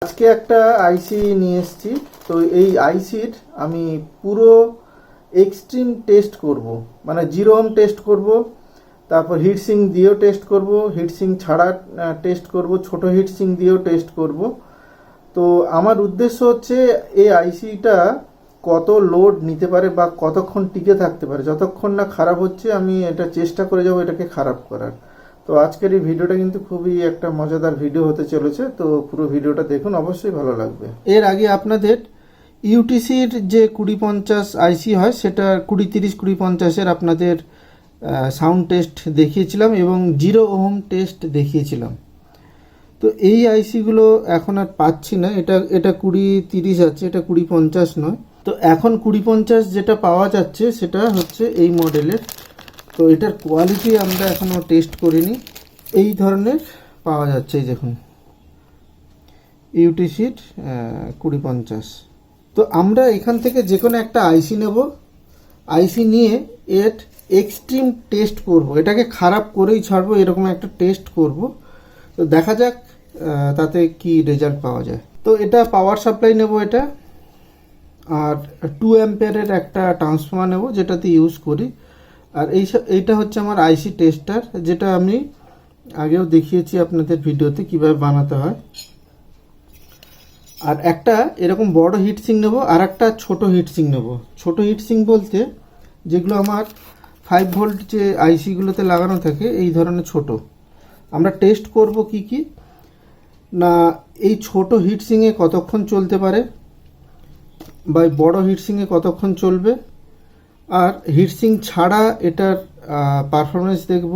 আজকে একটা আইসি নিয়ে এসেছি। তো এই আইসির আমি পুরো এক্সট্রিম টেস্ট করব, মানে জিরো ওহম টেস্ট করব, তারপর হিটসিং দিয়েও টেস্ট করব, হিটসিং ছাড়া টেস্ট করব, ছোট হিটসিং দিয়েও টেস্ট করব। তো আমার উদ্দেশ্য হচ্ছে এই আইসিটা কত লোড নিতে পারে বা কতক্ষণ টিকে থাকতে পারে, যতক্ষণ না খারাপ হচ্ছে আমি এটা চেষ্টা করে যাব এটাকে খারাপ করার। তো আজকের এই ভিডিওটা কিন্তু খুবই একটা মজাদার ভিডিও হতে চলেছে, তো পুরো ভিডিওটা দেখুন, অবশ্যই ভালো লাগবে। এর আগে আপনাদের ইউটিসির যে 2050 আইসি হয় সেটা 2030 2050-এর আপনাদের সাউন্ড টেস্ট দেখিয়েছিলাম এবং জিরো ওহম টেস্ট দেখিয়েছিলাম। তো এই আইসিগুলো এখন আর পাচ্ছি না। এটা এটা 2030 আছে, এটা 2050 নয়। তো এখন 2050 যেটা পাওয়া যাচ্ছে সেটা হচ্ছে এই মডেলের। তো এটার কোয়ালিটি আমরা এখনও টেস্ট করিনি। এই ধরনের পাওয়া যাচ্ছে, এই দেখুন ইউটিসির 2050। তো আমরা এখান থেকে যে কোনো একটা আইসি নেব, আইসি নিয়ে এর এক্সট্রিম টেস্ট করব, এটাকে খারাপ করেই ছাড়বো, এরকম একটা টেস্ট করব। তো দেখা যাক তাতে কি রেজাল্ট পাওয়া যায়। তো এটা পাওয়ার সাপ্লাই নেব এটা, আর 2 অ্যাম্পিয়ারের একটা ট্রান্সফর্মার নেব যেটাতে ইউজ করি। আর এইটা হচ্ছে আমার আইসি টেস্টার, যেটা আমি আগেও দেখিয়েছি আপনাদের ভিডিওতে কিভাবে বানাতে হয়। আর একটা এরকম বড় হিটসিং নেব, আর একটা ছোট হিটসিং নেব। ছোট হিটসিং বলতে যেগুলো আমার 5 ভোল্ট যে আইসিগুলোতে লাগানো থাকে, এই ধরনের ছোট। আমরা টেস্ট করব কি কি না, এই ছোট হিটসিংয়ে কতক্ষণ চলতে পারে বা বড় হিটসিংয়ে কতক্ষণ চলবে, আর হিটসিং ছাড়া এটার পারফরমেন্স দেখব।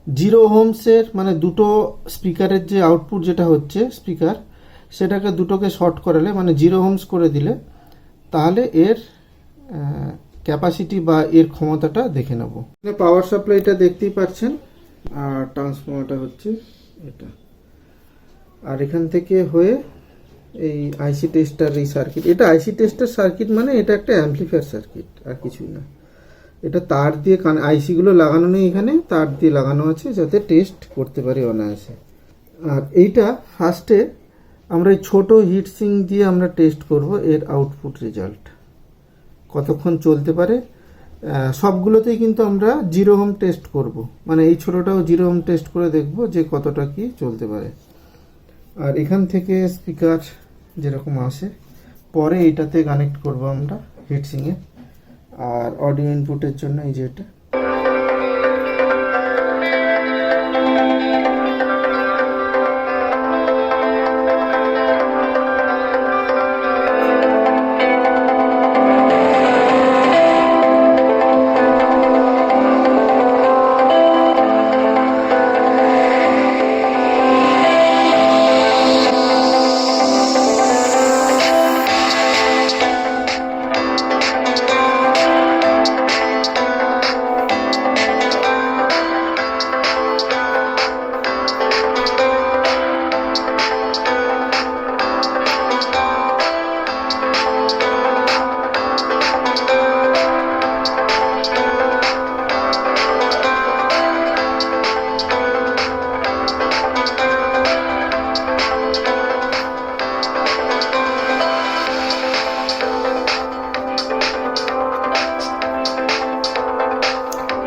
জিরো ওহমসের মানে দুটো স্পিকারের যে আউটপুট যেটা হচ্ছে স্পিকার, সেটাকে দুটোকে শর্ট করালে মানে জিরো ওহমস করে দিলে তাহলে এর ক্যাপাসিটি বা এর ক্ষমতাটা দেখে নেব। পাওয়ার সাপ্লাইটা দেখতেই পাচ্ছেন, আর ট্রান্সফর্মারটা হচ্ছে এটা। আর এখান থেকে হয়ে এই আইসি টেস্টার এই সার্কিট, এটা আইসি টেস্টার সার্কিট মানে এটা একটা অ্যাম্পলিফায়ার সার্কিট, আর কিছুই না। এটা তার দিয়ে আইসিগুলো লাগানো নেই, এখানে তার দিয়ে লাগানো আছে যাতে টেস্ট করতে পারি অনায়াসে। আর এইটা ফার্স্টে আমরা এই ছোটো হিটসিং দিয়ে আমরা টেস্ট করব এর আউটপুট রেজাল্ট কতক্ষণ চলতে পারে। সবগুলোতেই কিন্তু আমরা জিরো ওহম টেস্ট করব, মানে এই ছোটোটাও জিরো ওহম টেস্ট করে দেখব যে কতটা কি চলতে পারে। আর এখান থেকে স্পিকার যেরকম আসে পরে এইটাতে কানেক্ট করব আমরা হিটসিংয়ে। আর অডিও ইনপুটের জন্য এই যে এটা।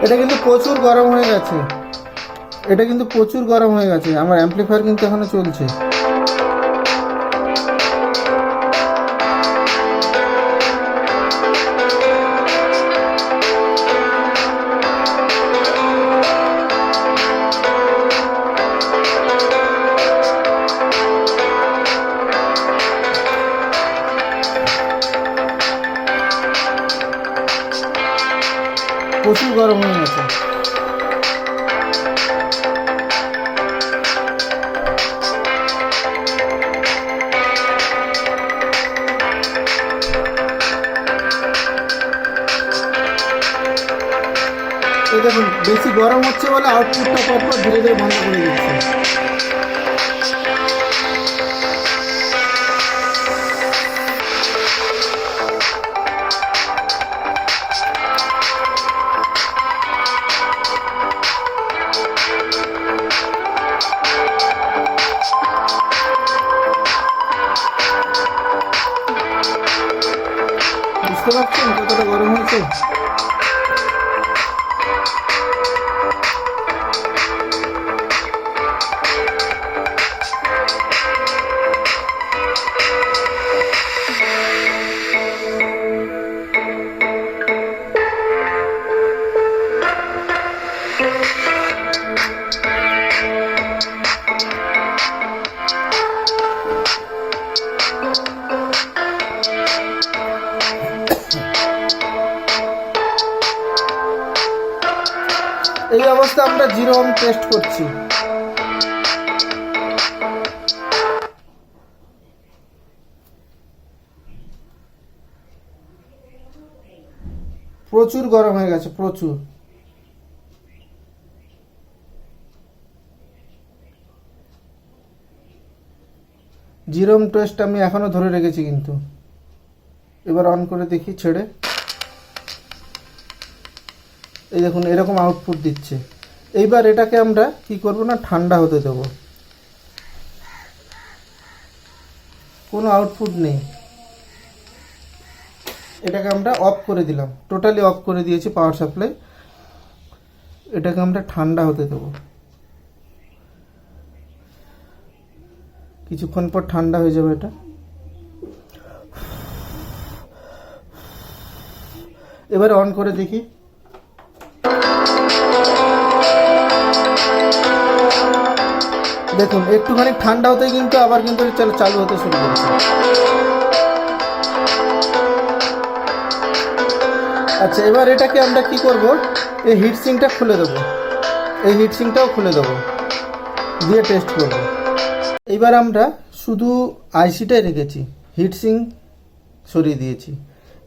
এটা কিন্তু প্রচুর গরম হয়ে গেছে, এটা কিন্তু প্রচুর গরম হয়ে গেছে। আমার অ্যাম্পলিফায়ার কিন্তু এখনো চলছে। প্রচুর গরম হয়ে গেছে। এই দেখুন বেশি গরম হচ্ছে বলে আউটপুটটা পরপর ধীরে ধীরে বন্ধ করে দিচ্ছে। তো। এই অবস্থা আমরা 0 ওহম টেস্ট করছি। প্রচুর গরম হয়ে গেছে, প্রচুর। জিরো ওহম টেস্ট আমি এখনো ধরে রেখেছি কিন্তু। এবার অন করে দেখি ছেড়ে। এই দেখুন এরকম আউটপুট দিচ্ছে। এইবার এটাকে আমরা কি করব না, ঠান্ডা হতে দেব। কোনো আউটপুট নেই, এটাকে আমরা অফ করে দিলাম, টোটালি অফ করে দিয়েছি পাওয়ার সাপ্লাই। এটাকে আমরা ঠান্ডা হতে দেব। কিছুক্ষণ পর ঠান্ডা হয়ে যাবে এটা। এবারে অন করে দেখি। দেখুন একটুখানি ঠান্ডা হতেই কিন্তু আবার কিন্তু চালু হতে শুরু করেছে। আচ্ছা, এবার এটাকে আমরা কি করব, এই হিটসিংটা খুলে দেবো, এই হিটসিংটাও খুলে দেবো, দিয়ে টেস্ট করব। এইবার আমরা শুধু আইসিটাই রেখেছি, হিটসিং সরিয়ে দিয়েছি।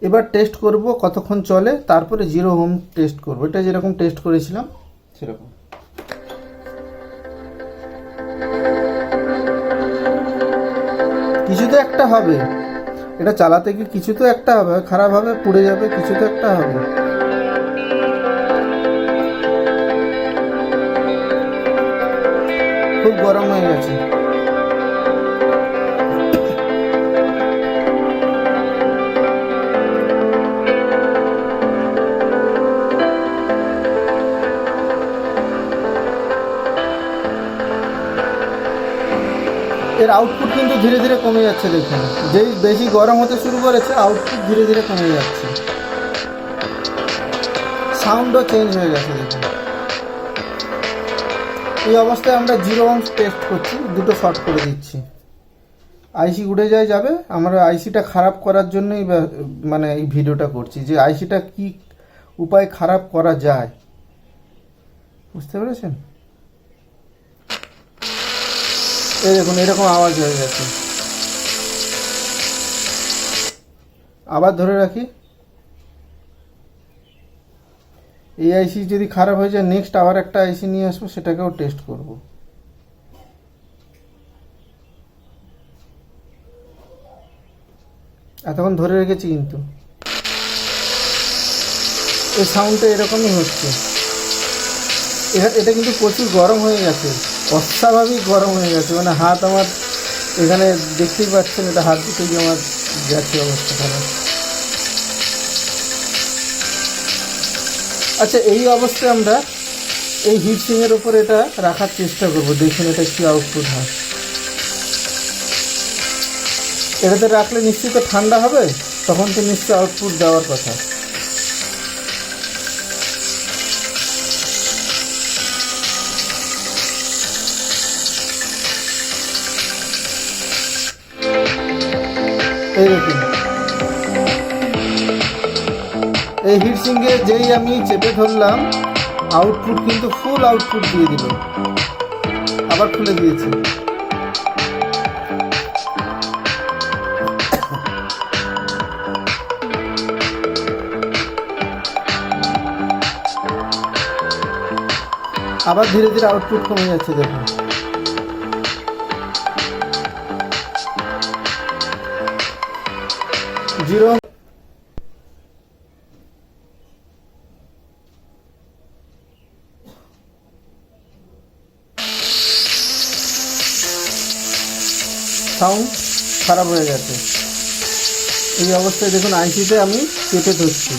এবার টেস্ট করব কতক্ষণ চলে, তারপরে 0 ওহম টেস্ট করব। এটা যেরকম টেস্ট করেছিলাম সেরকম। কিছু তো একটা হবে, এটা চালাতে গিয়ে কিছু তো একটা হবে, খারাপ হবে, পুড়ে যাবে, কিছু তো একটা হবে। খুব গরম হয়ে গেছে। এর আউটপুট কিন্তু ধীরে ধীরে কমে যাচ্ছে। দেখুন যেই বেশি গরম হতে শুরু করেছে আউটপুট ধীরে ধীরে কমে যাচ্ছে, সাউন্ডও চেঞ্জ হয়ে গেছে। দেখুন এই অবস্থায় আমরা 0 ওহম টেস্ট করছি, দুটো শর্ট করে দিচ্ছি। আইসি উড়ে যাবে। আমরা আইসিটা খারাপ করার জন্যই মানে এই ভিডিওটা করছি, যে আইসিটা কি উপায় খারাপ করা যায়, বুঝতে পেরেছেন? এই দেখুন এরকম আওয়াজ হয়ে গেছে। আবার ধরে রাখি। এই আইসি যদি খারাপ হয়ে যায়, নেক্সট আবার একটা আইসি নিয়ে আসবো, সেটাকেও টেস্ট করব। এতক্ষণ ধরে রেখেছি কিন্তু এই সাউন্ডটা এরকমই হচ্ছে। এটা কিন্তু প্রচুর গরম হয়ে গেছে, অস্বাভাবিক গরম হয়ে গেছে। মানে হাত আমার এখানে দেখতেই পাচ্ছেন, এটা হাত দিতে গিয়ে আমার গেছে অবস্থা খারাপ। আচ্ছা, এই অবস্থায় আমরা এই হিটসিংয়ের ওপর এটা রাখার চেষ্টা করব। দেখুন এটা কি আউটপুট হয়। এটাতে রাখলে নিশ্চিত ঠান্ডা হবে, তখন তো নিশ্চয়ই আউটপুট দেওয়ার কথা। এই দেখুন এই হিটসিংয়ে যেই আমি চেপে ধরলাম, আউটপুট কিন্তু ফুল আউটপুট দিয়ে দিল। আবার খুলে দিয়েছি। আবার ধীরে ধীরে আউটপুট কমে যাচ্ছে। দেখুন জিরো। সাউন্ড খারাপ হয়ে গেছে। এই অবস্থায় দেখুন আইসিতে আমি চেপে ধরছি,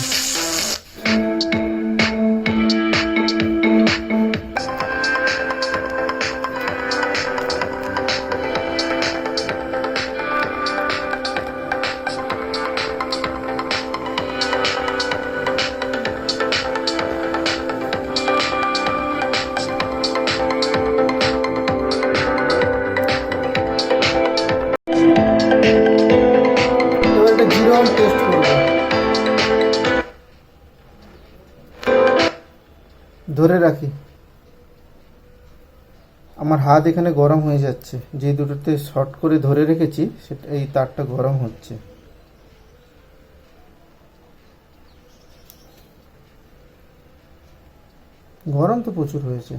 হাত এখানে গরম হয়ে যাচ্ছে, যে দুটোতে শর্ট করে ধরে রেখেছি সেটা এই তারটা গরম হচ্ছে। গরম তো প্রচুর হয়েছে।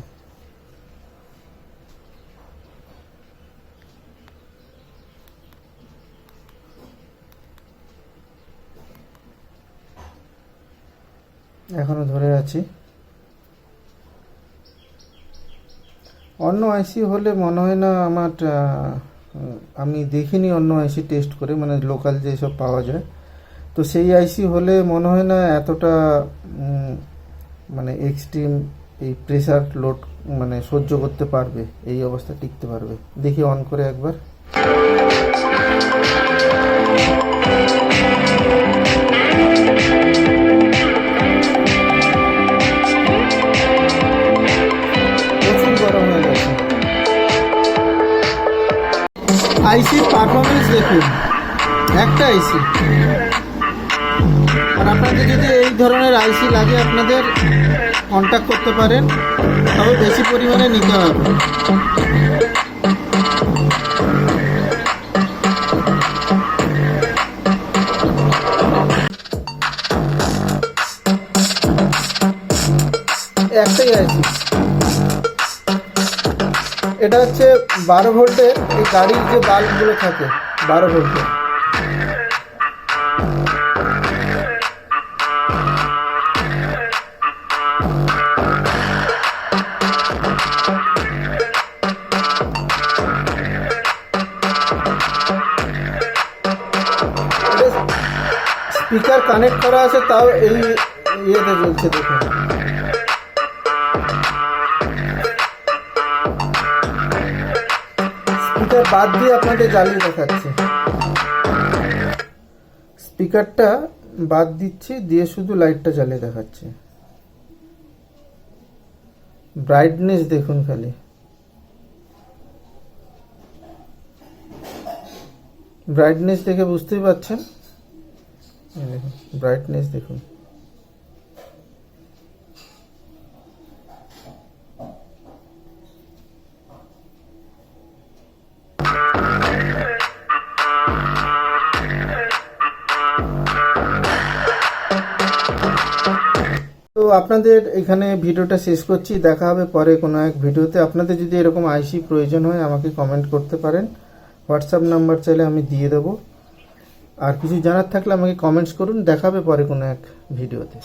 এখনো ধরে আছি। অন্য আইসি হলে মনে হয় না আমার, আমি দেখিনি অন্য আইসি টেস্ট করে, মানে লোকাল যেসব পাওয়া যায়, তো সেই আইসি হলে মনে হয় না এতটা মানে এক্সট্রিম এই প্রেসার লোড মানে সহ্য করতে পারবে, এই অবস্থা টিকতে পারবে। দেখি অন করে একবার। প্রচুর গরম হয়ে গেছে। আইসির পারফরমেন্স দেখুন, একটা আইসি। আর আপনাদের যদি এই ধরনের আইসি লাগে আপনাদের কন্ট্যাক্ট করতে পারেন, তবে বেশি পরিমাণে নিতে হবে। একটাই আইসি, এটা হচ্ছে 12 ভোল্টের, এই গাড়ির যে বাল্বগুলো থাকে 12 ভোল্টের। স্পিকার কানেক্ট করা আছে, তাও এই ইয়েতে চলছে দেখুন। স্পিকার বাদ দিয়ে আপনাদের জ্বালিয়ে দেখাচ্ছে। স্পিকারটা বাদ দিচ্ছি, দিয়ে শুধু লাইটটা জ্বালিয়ে দেখাচ্ছে। ব্রাইটনেস দেখুন খালি, ব্রাইটনেস দেখে বুঝতেই পারছেন। দেখুন ব্রাইটনেস দেখুন। তো আপনাদের এখানে ভিডিওটা শেষ করছি, দেখা হবে পরে কোনো এক ভিডিওতে। আপনাদের যদি এরকম আইসি প্রয়োজন হয় আমাকে কমেন্ট করতে পারেন, হোয়াটসঅ্যাপ নাম্বার চাইলে আমি দিয়ে দেবো। আর কিছু জানার থাকলে আমাকে কমেন্টস করুন, দেখা হবে পরে কোনো এক ভিডিওতে।